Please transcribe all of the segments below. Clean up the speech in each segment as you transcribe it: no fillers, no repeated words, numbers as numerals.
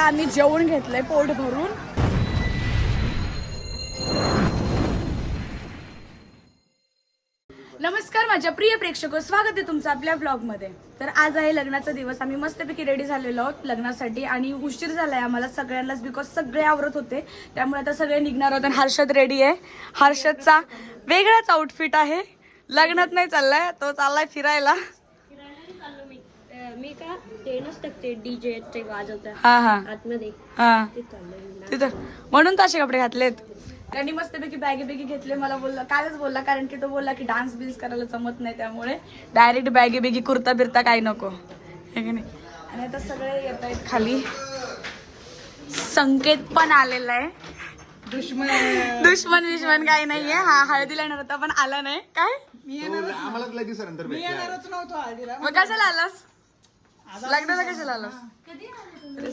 आम्ही जेवण घेतलंय पोट भरून. नमस्कार माझ्या प्रिय प्रेक्षको, स्वागत आहे तुमचं आपल्या ब्लॉगमध्ये. तर आज आहे लग्नाचा दिवस. आम्ही मस्तपैकी रेडी झालेलो आहोत लग्नासाठी आणि उशीर झालाय आम्हाला सगळ्यांनाच, बिकॉज सगळे आवरत होते. त्यामुळे आता सगळे निघणार होते. हर्षद रेडी आहे. हर्षदचा वेगळाच आउटफिट आहे. लग्नात नाही चाललाय तो, चाललाय फिरायला. मी का ते नसतं ते डीजे ते वाजवतात हा हा आतमध्ये हा तिथं तिथं म्हणून तर असे कपडे घातलेत. त्यांनी मस्तपैकी बॅगी घेतले. मला बोलला, कालच बोलला, कारण की तो बोलला की डान्स बिन्स करायला जमत नाही, त्यामुळे डायरेक्ट बॅगी कुर्ता बिरता काही नको, हे की नाही. आणि आता सगळे येत आहेत खाली. संकेत पण आलेला आहे. दुश्मन विश्मन काही नाहीये. हा हळदीला येणार होता पण आला नाही. काय मग कशाला आलास लग्नाला, कशाला आलास?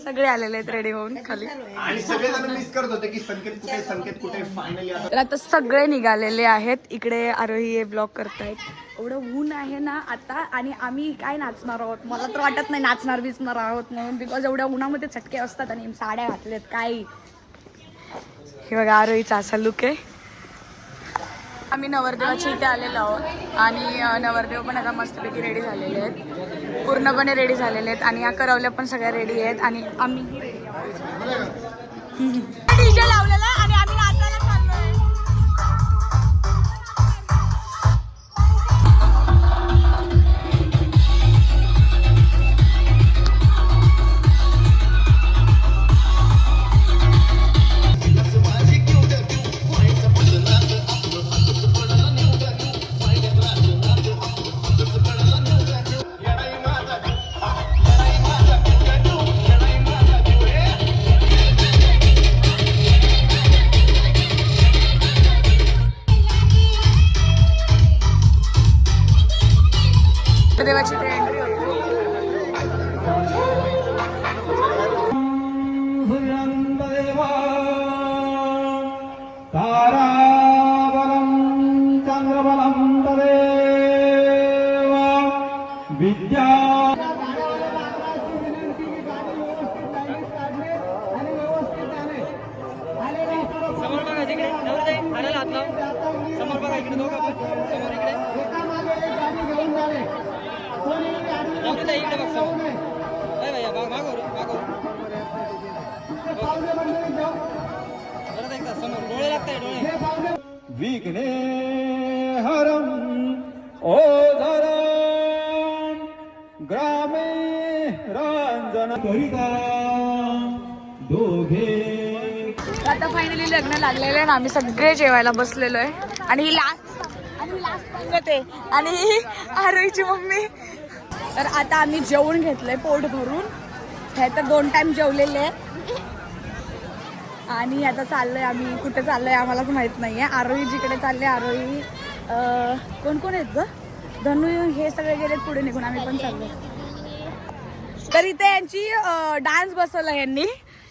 सगळे आलेले आहेत रेडी होऊन खाली. आणि सगळेजण मिस करत होते की संकेत कुठे फायनली. तर आता सगळे निघालेले आहेत. इकडे आरोही ब्लॉग करतायत. एवढं ऊन आहे ना आता, आणि आम्ही काय नाचणार आहोत, मला तर वाटत नाही नाचणार बिचणार आहोत म्हणून, बिकॉज एवढ्या उन्हामध्ये चटके असतात आणि साड्या घातल्यात काय. हे बघा आरोहीचा असा लुक आहे. आम्ही नवरदेवाच्या इथे आलेलो आहोत आणि नवरदेव पण आता मस्तपैकी रेडी झालेले आहेत, पूर्णपणे रेडी झालेले आहेत. आणि या करवल्या पण सगळ्या रेडी आहेत. आणि आम्ही डीजे लावलेला आणि आम्ही नाचायला चाललोय. देवाची ते एंट्री होती. ताराबलं चंद्रबलं तदेव विद्या. समोर बघा तिकडे नवरदेव हाडाला हात लाव. समोर बघा इकडे दोघं पण समोर इकडे नवरदेव इकडे बघ समोर. काय भैया मागोर परत एकदा समोर डोळे लागताय डोळे. विघ्ने हरं ओधरं ग्रामे रंजन करिता दोघे. आता फायनली लग्न लागलेलं आहे ना, आम्ही सगळे जेवायला बसलेलो आहे. आणि ही लास्ट पंगत आहे आणि ही आरोहीची मम्मी. तर आता आम्ही जेवण घेतलंय पोट भरून. हे तर 2 टाइम जेवलेले आहेत. आणि आता चाललोय आम्ही, कुठे चाललोय आम्हालाच माहित नाहीये. आरोही जिकडे चालले, आरोही कोण कोण आहेत ग, धनु हे सगळे गेलेत पुढे निघून, आम्ही पण चाललोय. तर इथे यांची डान्स बसवला यांनी,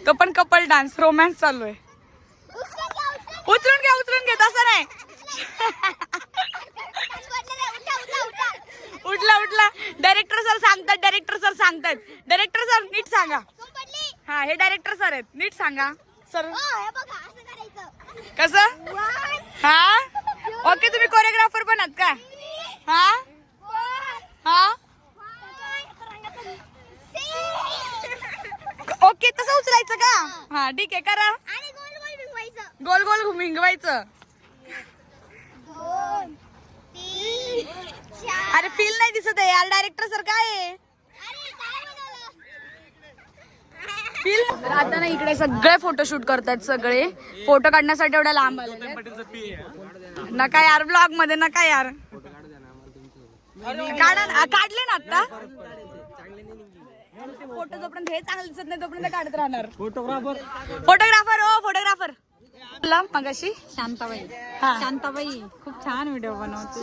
तो पण कपल डान्स, रोमॅन्स चालू आहे. उचलून घे तसं नाही. उठला डायरेक्टर सर सांगतात. डायरेक्टर सर नीट सांगा. हा हे डायरेक्टर सर आहेत, नीट सांगा सर कसं. हा ओके, तुम्ही कोरिओग्राफर पण आहात का? हा ओके, तसं उचलायचं का? हा ठीक आहे, करा. गोल घुमिंगवायचं. अरे फील नाही दिसत आहे यार, डायरेक्टर सर काय आहे फील. आता ना इकडे सगळे फोटोशूट करतात. सगळे फोटो काढण्यासाठी एवढा लांब आले नका यार, ब्लॉग मध्ये नका यार. काढले ना आता फोटो. जोपर्यंत हे चांगलं दिसत नाही तोपर्यंत काढत राहणार. फोटोग्राफर मगाशी शांताबाई खूप छान व्हिडिओ बनवते.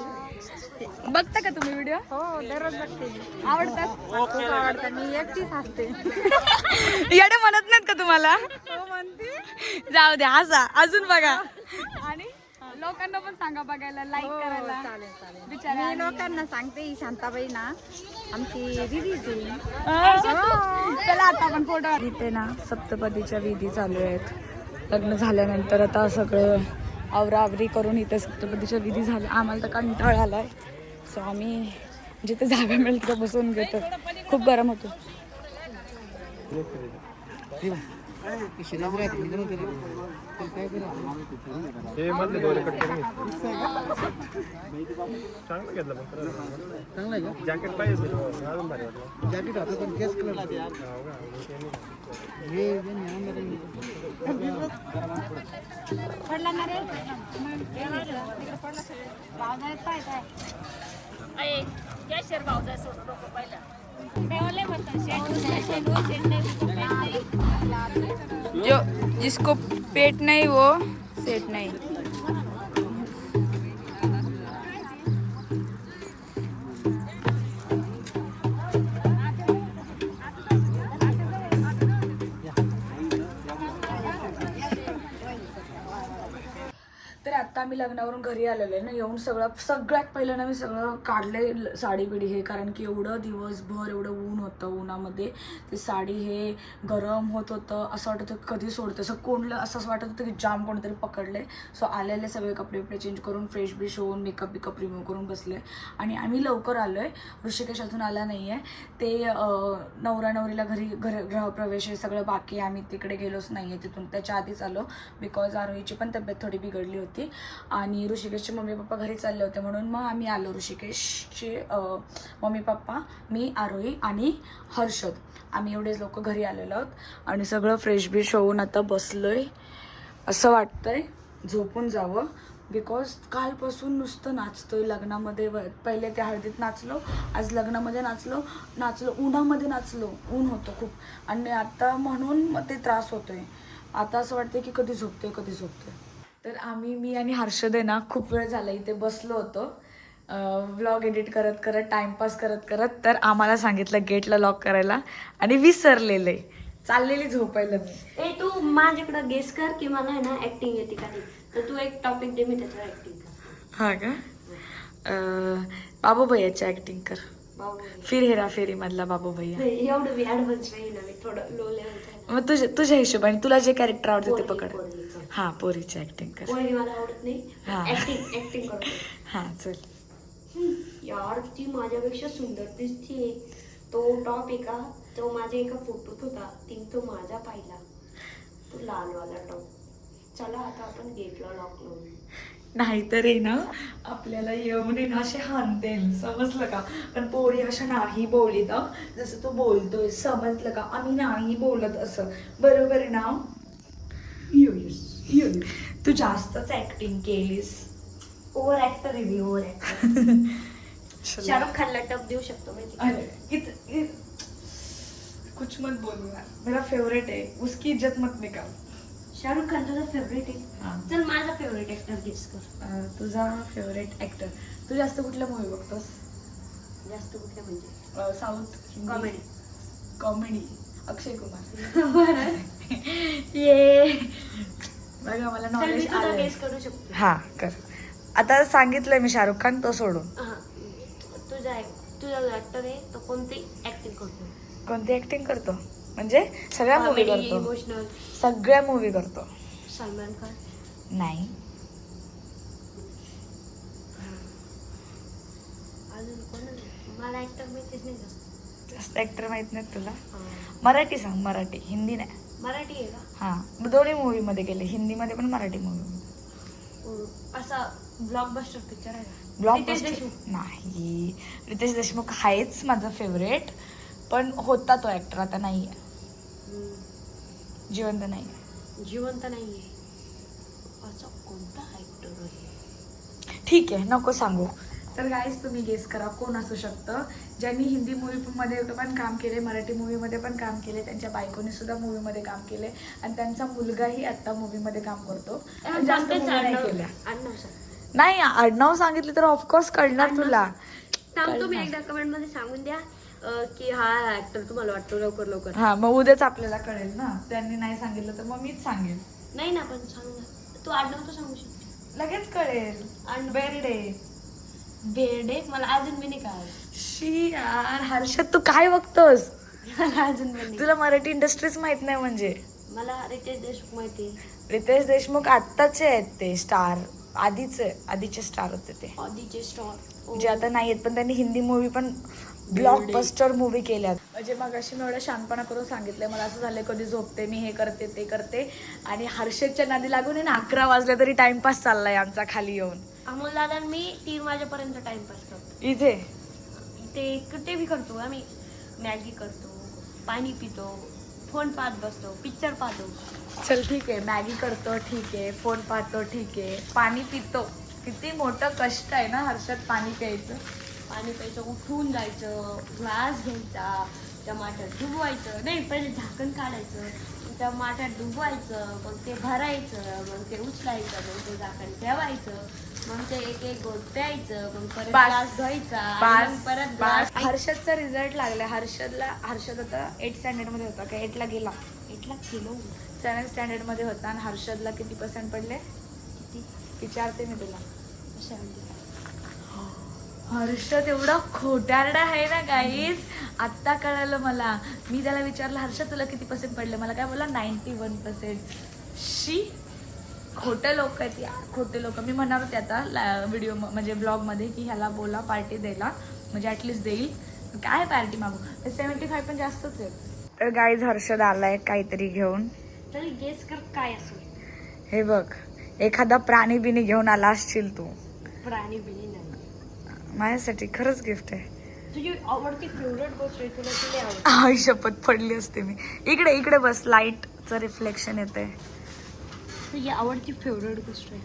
बघता का तुम्ही व्हिडिओ? हो दररोज बघते. आवडतात? खूप आवडतात. मी एकटीच हसते. येडे म्हणत नाहीत का तुम्हाला? हो म्हणते. जाऊ द्या, हसा. अजून बघा. आणि लोकांना पण सांगा बघायला, लाईक करायला. चालेल चालेल. बिचाऱ्या मी लोकांना सांगते ही शांताबाई ना आमची दीदीची. चला आता आपण फोटो. इथे ना सप्तपदीच्या विधी चालू आहेत. लग्न झाल्यानंतर आता सगळं आवराआवरी करून इथे सप्तपदीच्या विधी झाल्या. आम्हाला तर कंटाळा आलाय, सो आम्ही जिथे जागा मिळेल तिथे बसून घेतो. खूप गरम होतो. हे मधले दोन कट करून चांगलं घेतलं पण चांगलं आहे का जॅकेट पाहिजे अजून भारी वाटलं जॅकेट आता पण केस कलर पडला ना रे पावसाळ्यात पाहिजे. जो जिसको पेट नहीं वो सेट नहीं. तर आता आम्ही लग्नावरून घरी आलेलो आहे ना, येऊन सगळ्यात पहिलं ना मी सगळं काढले साडी बिडी हे, कारण की एवढं दिवसभर एवढं ऊन होतं. उन्हामध्ये ते साडी हे गरम होत होतं. असं वाटत होतं कधी सोडतं, असं कोणलं असं वाटत होतं की जाम कोणतरी पकडले. सो आलेले सगळे कपडे बिपडे चेंज करून फ्रेश बिश होऊन मेकअप बिकअप रिमूव्ह करून बसले. आणि आम्ही लवकर आलो आहे. ऋषिकेश अजून आला नाही आहे. ते नवरा नवरीला घरी गृहप्रवेश हे सगळं बाकी, आम्ही तिकडे गेलोच नाही आहे. तिथून त्याच्या आधीच आलो बिकॉज आरोहीची पण तब्येत थोडी बिघडली होती आणि ऋषिकेशचे मम्मी पप्पा घरी चालले होते, म्हणून मग आम्ही आलो. ऋषिकेशचे मम्मी पप्पा, मी, आरोही आणि हर्षद, आम्ही एवढेच लोक घरी आलेलो आहोत. आणि सगळं फ्रेश बिश होऊन आता बसलोय. असं वाटतंय झोपून जावं बिकॉज कालपासून नुसतं नाचतोय. लग्नामध्ये पहिले त्या हळदीत नाचलो, आज लग्नामध्ये नाचलो उन्हामध्ये नाचलो. ऊन होतं खूप आणि आता म्हणून मग ते त्रास होतोय. आता असं वाटतं की कधी झोपते. तर मी आणि हर्षद आहे ना खूप वेळ झाला इथे बसलो होतो व्लॉग एडिट करत टाइमपास करत. तर आम्हाला सांगितलं गेटला लॉक करायला आणि विसरलेले, चाललेली झोपायला मी. ए तू माझ्याकडं गेस कर की मला आहे ना ऍक्टिंग येते का नाही, तर तू एक टॉपिक दे, मी त्याच्यावर ऍक्टिंग कर. हा का? बाबू भैयाची ऍक्टिंग कर. फिर हेरा फेरी मधला बाबू भैया. एवढं मी ऍडव्हान्स नाही ना, मी थोडं लो लेवलचं. मग तुझ्या हिशोबाने तुला जे कॅरेक्टर आवडते ते पकड. हा, पोरीची ऍक्टिंग कर. पोरगी मला आवडत नाही. हा. ऍक्टिंग करतो. हा चल. यार ती माझ्यापेक्षा सुंदर दिसतीये. तो टॉप आहे का, तो माझ्या एका फोटोत होता, तिने तो माझा पाहिला, तो लालवाला टॉप. चला आता आपण गेटला लॉक लावू. नाहीतर आहे ना आपल्याला येऊन आहे ना असे हानतील, समजलं का? पण पोरी अशा नाही बोलली तर जसं तू बोलतोय, समजलं का? आम्ही नाही बोलत असं, बरोबर आहे ना? तू जास्तच ऍक्टिंग केलीस. ओव्हर ऍक्टर आहे मी, ओव्हर ऍक्टर. शाहरुख खानला टप देऊ शकतो माहिती. कुछ मत बोलू यार, मेरा फेवरेट है, उसकी इज्जत मत निकाल. शाहरुख खान तुझा फेवरेट हा. आहे. चल माझा फेवरेट ऍक्टर गेस कर. तुझा फेवरेट ऍक्टर. तू जास्त कुठल्या मूवी बघतोस? जास्त कुठले म्हणजे? South, comedy. Comedy. Akshay Kumar. ये बघा मला चल मी नॉलेज तुझा आलं. गेस करू शकतो. हा कर. आता सांगितलंय मी शाहरुख खान, तो सोडून. हा, तुझा ऍक्टर आहे तो कोणती ऍक्टिंग करतो? कोणती ऍक्टिंग करतो म्हणजे सगळ्या मूवी कॉमेडी, करतो. इमोशनल. सगळ्या मूवी करतो. सलमान खान. नाही. अजून कोण? मला ऍक्टर माहितीच नाही जास्त. जास्त ऍक्टर माहित नाही तुला? हा. मराठी सांग, मराठी. हिंदी नाही. मराठी आहे का? हा, दोन्ही मूवी मध्ये गेले, हिंदीमध्ये पण मराठी मूवी. असा ब्लॉकबस्टर पिक्चर आहे का? ब्लॉकबस्टर रितेश देशमुख. नाही. रितेश देशमुख आहेच माझा फेवरेट, पण होता तो ऍक्टर, आता नाही आहे. जिवंत नाही. जिवंत नाहीये. असा कोणता ऍक्टर आहे? ठीक आहे, नको सांगू. तर गाईज तुम्ही गेस करा कोण असू शकतं, ज्यांनी हिंदी मूवीमध्ये पण काम केले, मराठी मूवीमध्ये पण काम केले, त्यांच्या बायकोने सुद्धा मूवीमध्ये काम केले आणि त्यांचा मुलगाही आता मूवीमध्ये काम करतो. जास्त movie नाही केल्या. नाही, आडनाव सांगितलं तर ऑफकोर्स कळणार तुला. तुम्ही एकदा कमेंट मध्ये सांगून द्या की हा ऍक्टर तुम्हाला वाटतो. लवकर. हा, मग उद्याच आपल्याला कळेल ना. त्यांनी नाही सांगितलं तर मग मीच सांगेन. नाही ना, पण सांग ना. तू आडनाव तर सांगू शकतो. लगेच कळेल. आणि बेर्डे. बेर्डे मला अजून मी नाही कळालं. शी यार हर्षद तू काय बघतोस? मला अजून पण नाही. तुला मराठी इंडस्ट्रीज माहित नाही म्हणजे? मला रितेश देशमुख माहिती. रितेश देशमुख आत्ताचे आहेत ते स्टार, आधीचे स्टार होते ते, आधीचे स्टार जे आता नाही आहेत, पण त्यांनी हिंदी मूवी पण ब्लॉकबस्टर मूवी केल्यात. म्हणजे मग अशी मी एवढं शांतपणा करून सांगितलंय, मला असं झालंय कधी झोपते मी, हे करते ते करते, आणि हर्षदच्या नादी लागून आहे ना 11 वाजले तरी टाइमपास चाललाय आमचा खाली येऊन. अमोल दादा मी 3 वाजेपर्यंत टाइमपास करतो. इथे ते भी करतो. आम्ही मॅगी करतो, पाणी पितो, फोन पाहत बसतो, पिक्चर पाहतो. चल ठीक आहे, मॅगी करतो ठीक आहे, फोन पाहतो ठीक आहे, पाणी पितो. किती मोठं कष्ट आहे ना हर्षद पाणी प्यायचं. पाणी प्यायचं, उठून जायचं, ग्लास घ्यायचा, त्या माठात डुबवायचं, नाही पहिले झाकण काढायचं, त्या माठात डुबवायचं, मग ते भरायचं, मग ते उचलायचं, मग ते झाकण ठेवायचं, मग ते एक एक गोट प्यायचं, मग परत ग्लास धुवायचा, आणि मग परत ग्लास. हर्षदचा रिझल्ट लागला. हर्षद आता 8th स्टँडर्ड मध्ये होता का 8ला गेला, 8ला गेलो. 7th स्टँडर्ड मध्ये होता. आणि हर्षदला किती % पडले किती? विचारते मी तुला. 75. हर्षद एवढा खोटारडा आहे ना गाईज, आत्ता कळालं मला. मी त्याला विचारलं हर्षद तुला किती % पडले, मला काय बोला 91%. शी खोटे लोक आहेत यार, खोटे लोक. मी म्हणणार होते आता व्हिडिओ म्हणजे ब्लॉगमध्ये की ह्याला बोला पार्टी द्यायला, म्हणजे ॲटलिस्ट देईल. काय पार्टी मागू, 75 पण जास्तच आहे. तर गाईज हर्षद आलाय काहीतरी घेऊन. तरी गेस कर काय असेल. हे बघ, एखादा प्राणी बिनी घेऊन आला असशील तू प्राणी बिणी नाही. माझ्यासाठी. खरंच गिफ्ट आहे. तुझी आवडती फेवरेट गोष्ट आहे, तुला तुला आवडते. आई शपथ पडली असते मी. इकडे बस, लाईटचं रिफ्लेक्शन येतंय. तुझी आवडती फेवरेट गोष्ट आहे.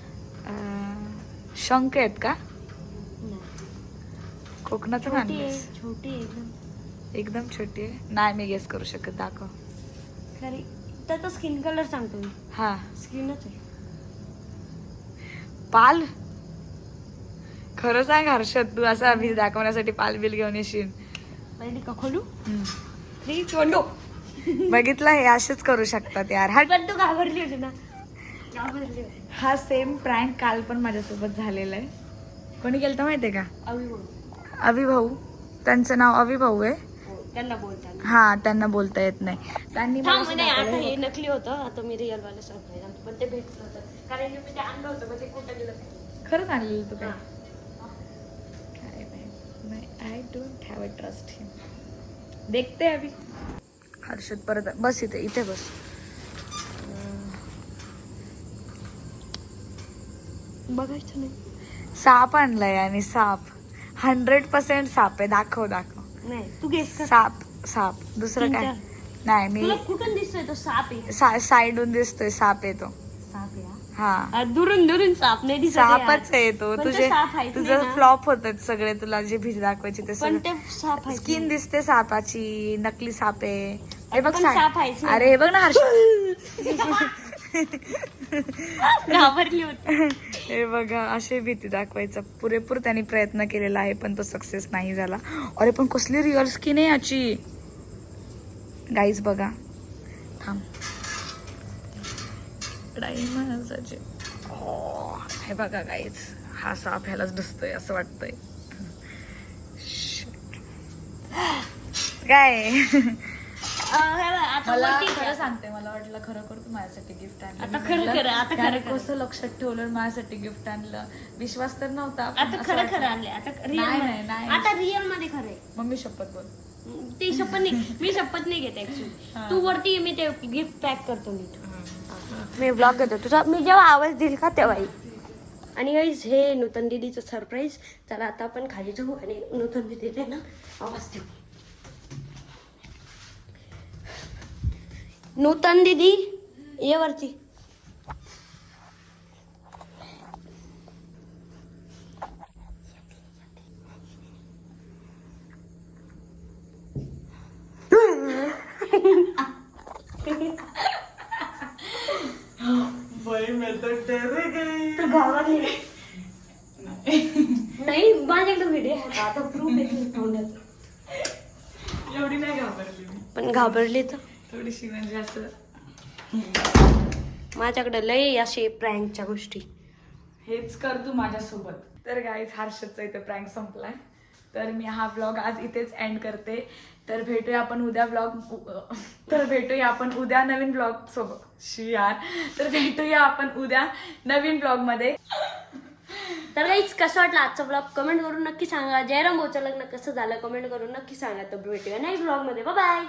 शंख आहेत का? नाही. कोकणातून छोटी आणलीस? आहे, छोटी आहे एकदम. एकदम छोटी आहे. नाही मी गेस करू शकत. दाखव. खरी त्याचा स्किन कलर सांगतो मी. हा, स्किनच आहे. पाल. खरं सांग हर्षद, तू असा अभि दाखवण्यासाठी पाल बिल घेऊन येशील? पहिली का खोलू? हम्म. 3 2 बघितलं, हे असेच करू शकतात यार. हा पण तू घाबरली होती ना. घाबरली होती. हा सेम प्रँक काल पण माझ्यासोबत झालेला आहे. कोणी केलं तर माहितीये का? अविभाऊ. त्यांचं नाव अविभाऊ आहे. त्यांना बोलताना. हा, त्यांना बोलता येत नाही. त्यांनी मला असं नाही, आता दाखवलं. हे नकली होतं, आता मी रिअल वाले सरप्राईज आणतो. पण ते भेटलं होतं कारण की मी ते आणलं होतं, पण ते कुठं गेलं खरंच आणलेलं तू काय? हा. काय नाही, I don't have a trust him. देखते अभी. हर्षद परत बस, इथे बस. बघायचं नाही. साप आणलाय, आणि साप 100% साप आहे. दाखव. नाही, तू गेस कर. साप दुसरं काय? 3-4. नाही, मी तुला कुठून दिसतोय तो साप आहे? साईडून दिसतोय साप आहे तो. साप आहे हा, दुरून साप नाही दिसत. सापच आहे तो. पण ते साप आहेच नाही तुझं ना. फ्लॉप होतात सगळे, तुला जे भीती दाखवायची ते पण सगळं. ते साप आहे. स्किन दिसते सापाची, नकली साप आहे. हे बघ पण साप आहेच नाही. अरे हे बघ ना हर्षद. घाबरली होती. हे बघा, अशी भीती दाखवायचा पुरेपूर त्यांनी प्रयत्न केलेला आहे, पण तो सक्सेस नाही झाला. अरे पण कसली रिअल स्किन आहे याची गाईज. बघा, थांब. हे बघा गाईज, हा साप ह्यालाच डसतोय असं वाटतंय. काय आता मला वरती खरं जा. सांगते, मला वाटलं खरोखर तू माझ्यासाठी गिफ्ट आणलं. आता मी खरं म्हटलं, खरं, आता त्याने खरं खरं. कसं लक्षात ठेवलं माझ्यासाठी गिफ्ट आणलं. विश्वास तर नव्हता, पण आता असं खरं वाटलं. खरं आणले. आता नाही. रिअल आता रिअल मध्ये खरं आहे. मम्मी शपथ बोल. ती शपथ नाही, मी शपथ नाही घेते ऍक्च्युली. तू वरती ये, मी ते गिफ्ट पॅक करतो नीट. मी ब्लॉग घेतो तुझा. मी जेव्हा आवाज देईल का तेव्हा येईल. आणि गाईज, हे नूतन दीदीचं सरप्राईज. चला आता आपण खाली जाऊ आणि नूतन दीदीला ना आवाज देऊ. नूतन दीदी ये वरती. तू घाबरली नाही. माझ्याकडे व्हिडिओ आहे आता, प्रूफ आहे तोंडाचं. एवढी नाही घाबरली मी, पण घाबरली तर थोडीशी म्हणजे असं. माझ्याकडे लय असे प्रँकच्या गोष्टी. हेच कर तू माझ्यासोबत. तर गाईज हर्षदचा इथे प्रँक संपलाय. तर मी हा व्लॉग आज इथेच एंड करते. तर भेटूया आपण उद्या नवीन व्लॉग सोबत. तर भेटूया आपण उद्या नवीन व्लॉग मध्ये. तर गाईज कसं वाटलं आजचा ब्लॉग कमेंट करून नक्की सांगा. जयराम भाऊचं लग्न कसं झालं कमेंट करून नक्की सांगा. तर भेटूया नाही ब्लॉग मध्ये. बाय.